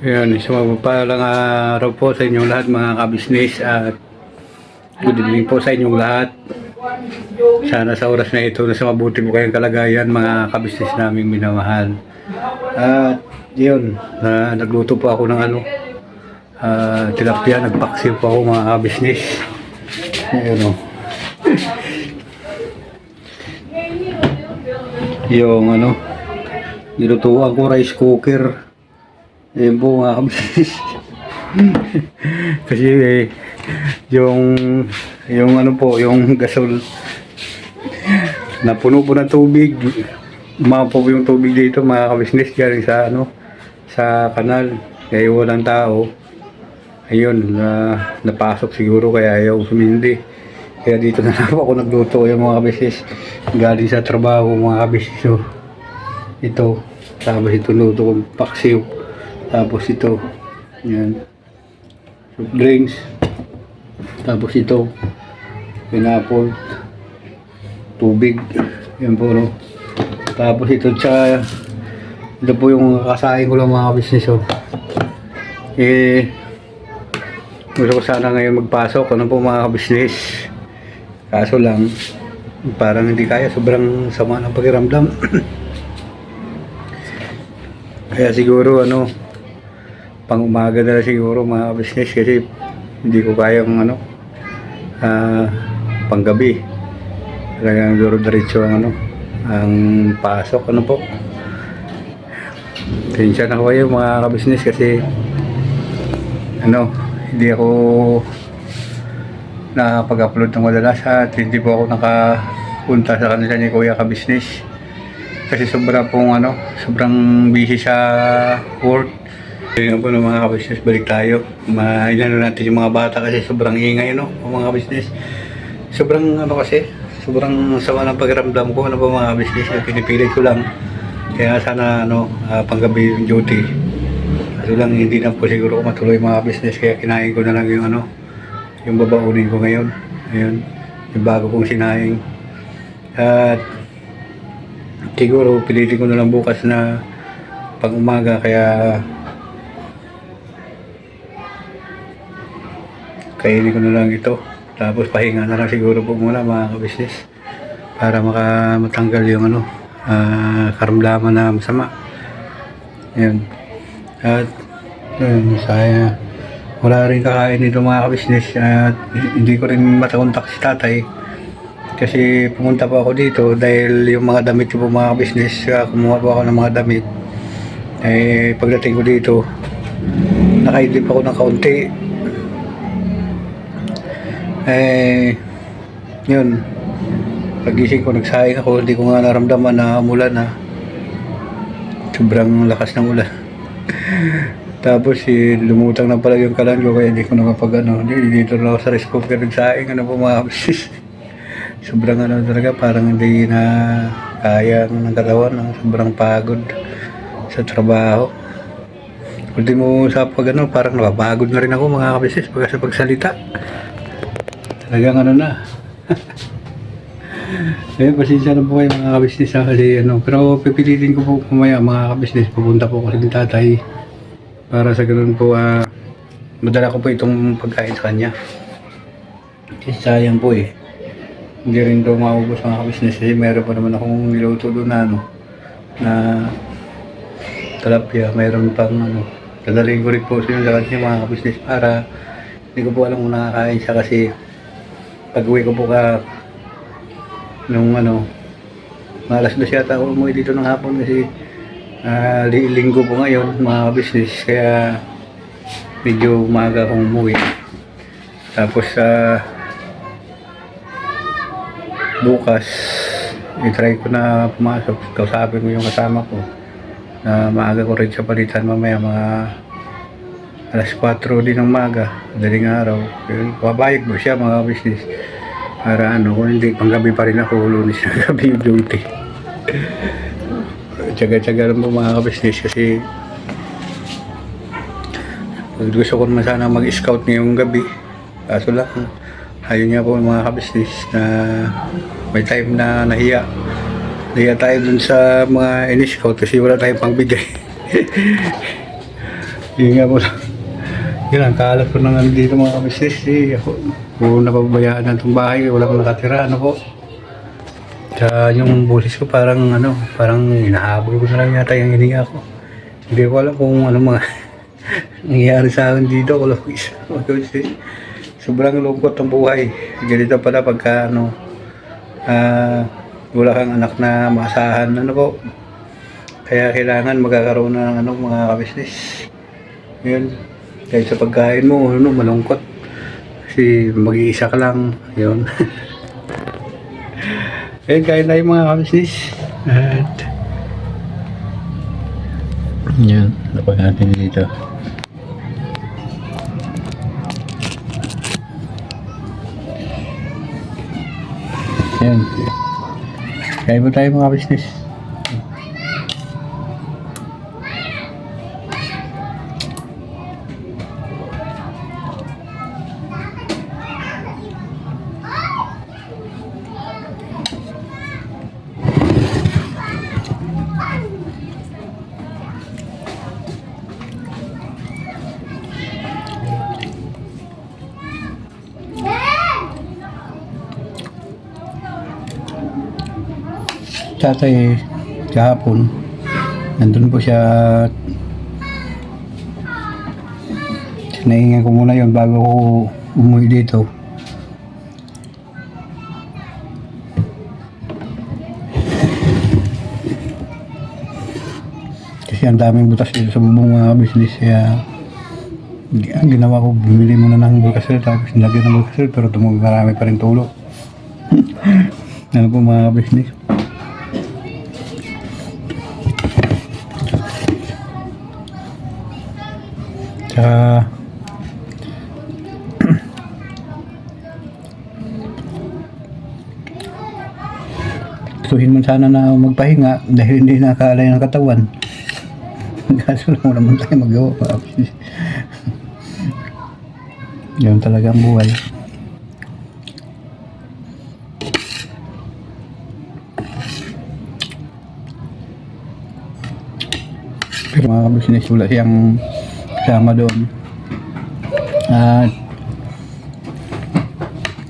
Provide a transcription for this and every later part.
Ayan, isang mapagpalang araw po sa inyong lahat mga kabisnes at good evening po sa inyong lahat. Sana sa oras na ito nasa mabuti po kayong kalagayan mga kabisnes naming minamahal. At yun, nagluto po ako ng tilapia, nagpaksiw po ako mga kabisnes. Ayun o. Yung nilutuan ko rice cooker. Ayun po mga kabisnes. Kasi yung yung gasol napuno po ng tubig. Umapaw po yung tubig dito mga kabisnes galing sa sa kanal. Kaya walang tao. Ayun, napasok siguro kaya ayaw sumindi. Kaya dito na lang ako nagluto yung mga kabisnes. Galing sa trabaho mga kabisnes. So, ito. Tapos ito luto kong paksiw. Tapos ito, yan, soft drinks. Tapos ito, pineapple, tubig, yan po, no? Tapos ito, tsaka, ito po yung kasain ko lang mga business, oh. Gusto ko sana ngayon magpasok, ano po mga business. Kaso lang, parang hindi kaya, sobrang sama ng pakiramdam. Kaya siguro, pang umaga na lang siguro mga business kasi hindi ko kayang pang gabi talagang diretso ang ang pasok po. Tensya na ko kayo mga business kasi hindi ako nakapag-upload ng madalas at hindi po ako nakapunta sa kanila ni Kuya ka-business kasi sobrang busy sa work. Kaya nga po ng mga ka-business, balik tayo. Mainano natin yung mga bata kasi sobrang ingay, mga ka-business. Sobrang sobrang sama ng pakiramdam ko, mga ka-business. Pinipilit ko lang. Kaya sana, panggabi yung duty. Kaso lang, hindi na po siguro ko matuloy mga ka-business. Kaya kinain ko na lang yung, yung babaunin ko ngayon. Ayun, yung bago kong sinaing. At siguro, pilitin ko na lang bukas na pang umaga. Kaya kainin ko na lang ito. Tapos pahinga na lang siguro po muna mga ka-business para matanggal yung karamdaman na masama. Ayan. At saya wala rin kakain dito mga ka-business at hindi ko rin matakontak si tatay kasi pumunta po ako dito dahil yung mga damit ko po mga ka-business, kumuha po ako ng mga damit. Pagdating ko dito nakaidip ako ng kaunti. Yun, pagising ko nagsayang ako, hindi ko nga naramdaman na umulan na sobrang lakas ng ulan. Tapos lumutang na pala yung kalan ko kaya hindi ko nakapag dito na ako sa rice cooker nagsayang po mga kabisnes. Sobrang talaga parang hindi na kaya ng katawan, sobrang pagod sa trabaho. Ultimo sa parang napapagod na rin ako mga kabisnes pagka sa pagsalita. Talagang na. Pasensya na po kayo mga kabisnes kasi pero pipilitin ko po kumaya mga kabisnes, pupunta po kasi ng tatay para sa ganun po madala ko po itong pagkain sa kanya. Kasi sayang po hindi rin ito maubos mga kabisnes kasi meron pa naman akong niluto doon na tilapia, meron pang dadalhin ko rin po sa kanya mga kabisnes para hindi ko po alam kung nakakain siya kasi pag-uwi ko po nung malas na siya ako umuwi dito ng hapon kasi linggo po ngayon mga business kaya medyo umaga akong umuwi. Tapos bukas i-try ko na pumasok, kausapin ko yung kasama ko na maaga ko rin siya palitan mamaya mga alas 4 din ng maga, madaling araw. Yun, pabayag mo siya mga business. Para kung hindi, panggabi pa rin ako, Lunes na gabi yung duty. Tsaga-tsaga lang po mga business kasi gusto ko naman sana mag-scout ngayong gabi. Kaso lang, ayun nga po mga business na may time na nahiya. Nahiya tayo dun sa mga in-scout kasi wala tayong pangbigay. Yun nga po. Yun ang kalat ko na nandito mga kabisnes. Ako, kung napabayaan na itong bahay, wala akong nakatira, ano po. Kaya yung boses ko parang parang hinahabol ko na lang yata yung hininga ko. Hindi ko alam kung ano mga nangyayari sa akin dito. Sobrang lungkot ng buhay. Ganito pala pagka wala kang anak na maasahan, ano po. Kaya kailangan magkakaroon ng mga kabisnes. Yun. Kahit sa pagkain mo, malungkot. Kasi mag-iisa ka lang. Yun. Ayun, kain tayo mga kabisnes. At yun, lapag natin dito. Yan. Kain mo tayo mga business. Tatay kahapon nandun po siya, sinaingan ko muna yun bago ko umuwi dito. Kasi ang daming butas dito sa bubong mga business, kaya ang ginawa ko, bumili muna ng bulkasel tapos nilagyan ng bulkasel, pero marami pa rin tulo. Ano po mga business. Gustuhin mo sana na magpahinga dahil hindi nakaalay ng katawan. Kaso lang naman tayo magawa. Yun talaga ang buhay. Pero mga business, wala siyang kasama doon. At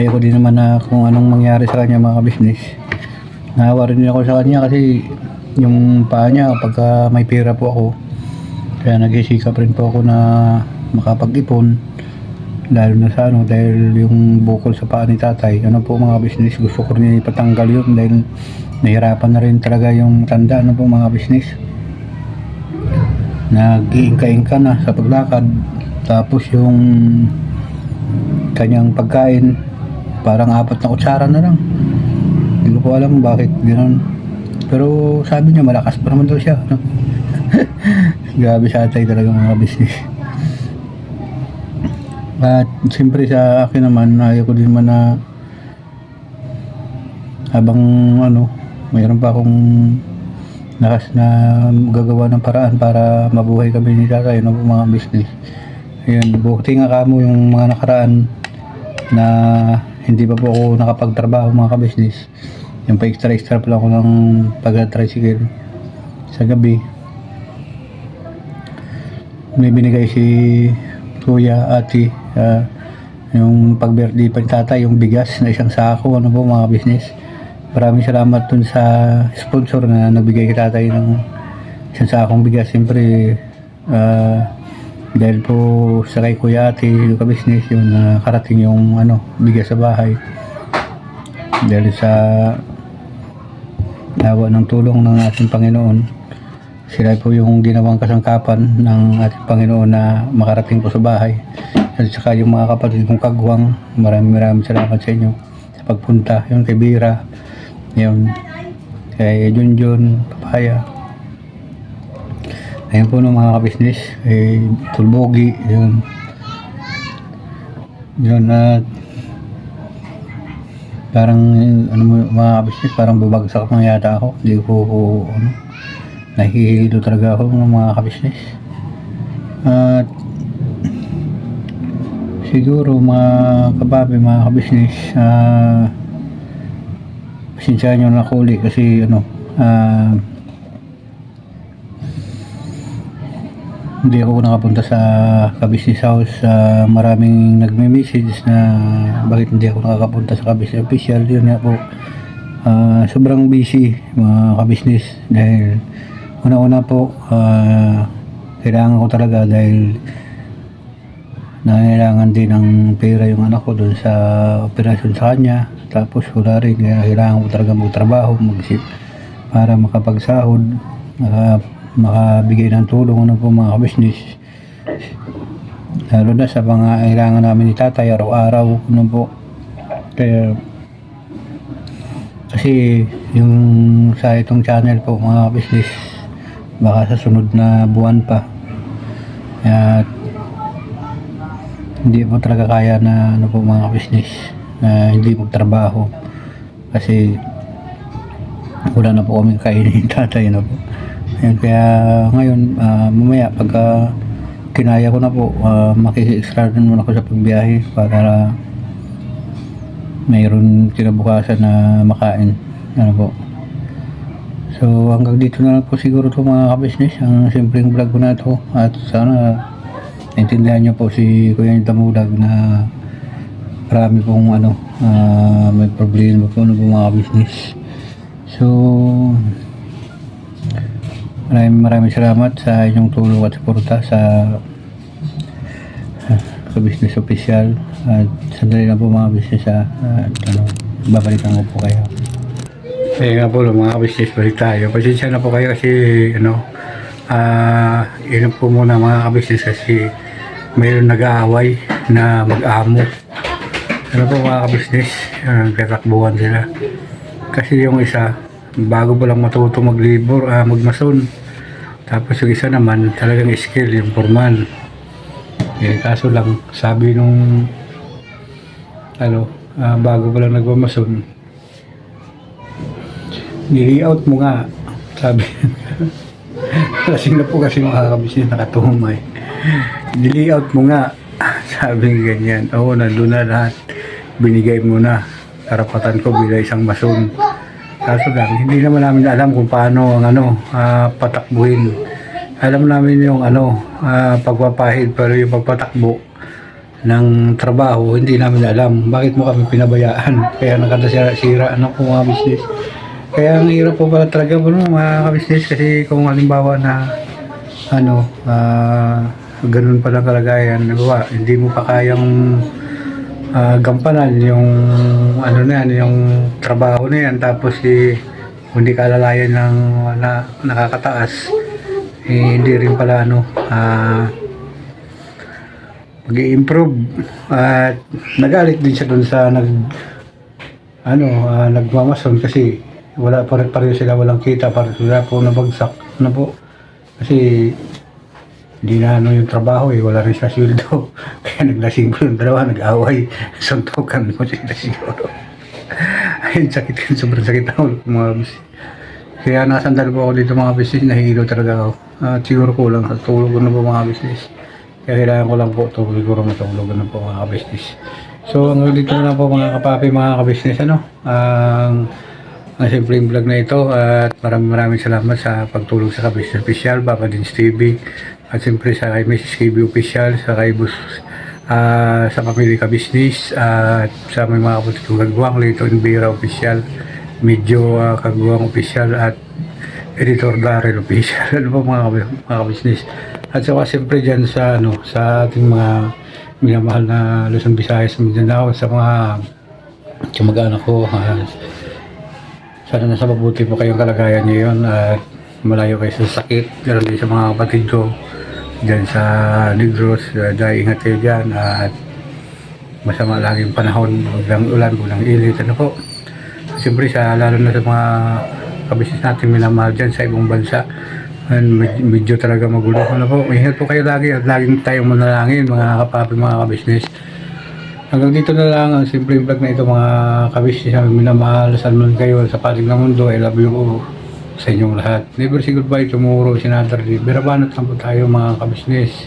ayoko din naman na kung anong mangyari sa kanya mga business. Nahawa rin ako sa kanya kasi yung paa niya kapag may pera po ako, kaya nagsisikap rin po ako na makapag-ipon, lalo na sa dahil yung bukol sa paa ni tatay, po mga business, gusto ko rin ipatanggal yun dahil nahirapan na rin talaga yung tanda, po mga business. Nag-iingka-ingka na sa paglakad, tapos yung kanyang pagkain parang 4 na kutsara na lang. Hindi ko alam bakit gano'n, pero sabi niya malakas pa naman daw siya, Grabe sa atay talaga mga business. At siyempre sa akin naman, ayaw ko din man na habang mayroon pa akong lakas na gagawa ng paraan para mabuhay kami ni tatay, mga business. Ayun, buti nga kamo yung mga nakaraan na hindi pa po ako nakapagtrabaho mga ka-business. Yung pa extra pa lang ako ng pag-tricycle sa gabi. May binigay si kuya, ate, yung pag-birthday pa ni tatay, yung bigas na 1 sako, po mga business. Maraming salamat dun sa sponsor na nagbigay kay tatay ng 1 sakong bigas. Siyempre dahil po sa kay kuya, ate, yung ka-business, yung karating yung bigas sa bahay, dahil sa awa ng tulong ng ating Panginoon. Sila po yung ginawang kasangkapan ng ating Panginoon na makarating po sa bahay. At saka yung mga kapatid kong kagwang, maraming salamat sa inyo sa pagpunta. Yung kay Bira, yung kay Junjun, Papaya, ayun po ng mga ka-business, kay Tulbogi, yun at parang mga ka-business, parang bubagsak na yata ako. Hindi ko nahihilo talaga ako ng mga ka-business. At siguro mga kababi, mga ka-business, pasensya nyo na kuli kasi hindi ako nakapunta sa ka-business house. Maraming nagme-message na bakit hindi ako nakakapunta sa ka-business official. Yun nga po, sobrang busy mga ka-business dahil una-una po kailangan ko talaga dahil nangailangan din ng pera yung anak ko doon sa operasyon sa kanya. Tapos wala rin, kaya kailangan ko talaga magtrabaho, mag-isip para makapagsahod, makabigay ng tulong po mga ka-business. Lalo na sa mga kailangan namin ni tatay araw-araw po. Kaya kasi yung sa itong channel po mga ka-business, baka sa sunod na buwan pa. At hindi po talaga kaya na po mga business na hindi magtrabaho kasi wala na po kami kainin tatay po. Ayan, kaya ngayon mamaya pagka kinaya ko na po maki-extra muna ako sa pagbiyahe para mayroon kinabukasan na makain po. So hanggang dito na lang po siguro to mga ka-business, ang simpleng vlog ko na to, at sana naintindihan nyo po si Kuya Damudag na marami pong may problema po mga business. So maraming salamat sa inyong tulong at suporta sa business official. At sandali na po mga business, babalikan ko po kayo. Kaya nga po mga business, balik tayo. Pasensya na po kayo kasi yun po muna mga business kasi mayroon nag-aaway na mag-amo. Po mga ka-business, nagtatakbuhan sila. Kasi yung isa, bago pa lang matuto maglibor, magmason. Tapos yung isa naman, talagang skill, yung foreman. Kaso lang, sabi nung, bago pa lang nagmamason, ni-layout mo nga, sabi. Lasing na po kasi mga ka-business, nakatuhumay. Ni-layout mo nga, sabi ganyan. Oo, nandun na lahat. Binigay mo na. Karapatan ko bilang isang mason. Kaso lang, hindi naman namin alam kung paano ang patakbuhin. Alam namin yung pagpapahid, pero yung pagpatakbo ng trabaho, hindi namin alam. Bakit mo kami pinabayaan? Kaya nakadasira po mga business. Kaya ang hirap po pala talaga po mga ka-business kasi kung halimbawa na ganun pala kalagayan, hindi mo pa kayang gampanan yung yung trabaho na yan, tapos hindi ka alalayan ng nakakataas, hindi rin pala mag-i-improve. At nagalit din siya dun sa nagmamason kasi wala pareho sila walang kita, pareho sila po nabagsak po kasi hindi na yung trabaho wala rin siya sweldo. Kaya naglasing po yung dalawa, nag-away, suntukan mo sila siguro. Ayun, sakit, sobrang sakit ako mga business. Kaya nasandal po ako dito mga business, nahihilo talaga ako. At siguro kulang sa tulog ko na po mga business. Kaya kailangan ko lang po siguro matulog na po mga business. So hanggang dito na lang po mga kapapi, mga ka-business, ang simpleng vlog na ito, at maraming salamat sa pagtulong sa ka-business official, Papa Dins TV, at siyempre sa kay Mrs. KB official, sa kay Bus, sa pamilya ka-business, at sa may mga kapatid kong kagwang, Lito Bira official, Medyo Kagwang official, at Editor Darrell official. Ano po mga ka-business. At saka siyempre dyan sa sa ating mga minamahal na Luzon, Visayas, Mindanao, sa mga kamag-anak ko, sana nasa mabuti po kayong kalagayan ngayon at malayo kayo sa sakit. Ganoon din sa mga kapatid ko dyan sa Negros, dahil ingat kayo dyan at masama laging panahon, biglang ulan, biglang init, po. Siyempre lalo na sa mga kabisnes natin minamahal dyan sa ibang bansa, medyo talaga magulo po. Ingat po kayo lagi at laging tayong manalangin mga kapapi, mga kabisnes. Hanggang dito na lang ang simpleng vlog na ito mga kabisnes na minamahal. Saan man kayo sa paling ng mundo, I love you po sa inyong lahat. Never say goodbye, tomorrow is another day. Birabanot lang po tayo mga kabisnes.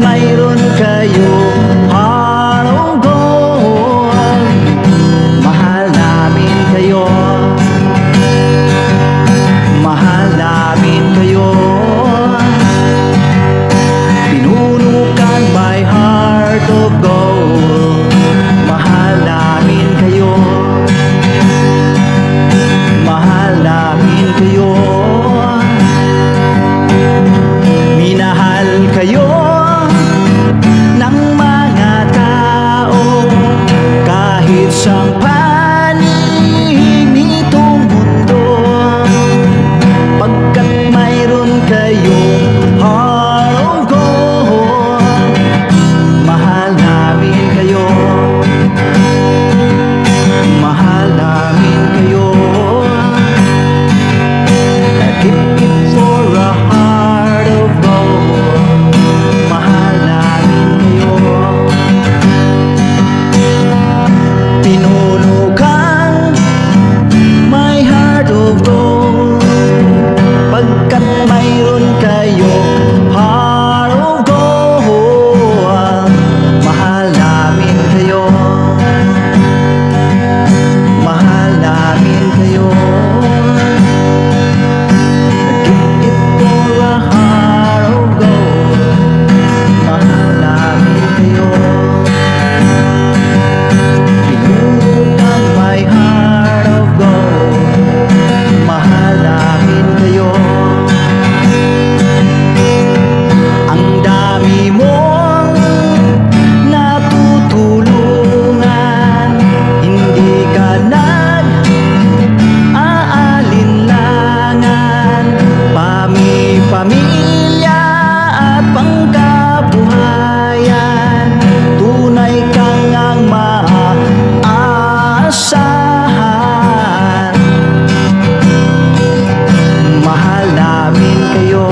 mayroon kayo heart of gold. Mahal namin kayo, mahal namin kayo. Pinunukan my heart of gold. Mahal namin kayo, mahal namin kayo. Minahal kayo ng mga tao kahit saan panig nitong mundo, pagkat mayroon kayong heart of gold. Mahal namin kayo, mahal namin kayo. Keep it for a heart of gold. Mahal namin kayo. Pinunukan my heart of gold, pagkat mayroon kayo heart of gold. Mahal namin kayo, mahal namin kayo. Keep it for a heart of gold. Mahal namin kayo. Pinunukan my heart of gold. Mahal namin kayo. Ang dami mong natutulungan, hindi ka nag-aalinlangan. Pamilya at pangkabuhayan, tunay kang ang maaasahan. Mahal namin kayo.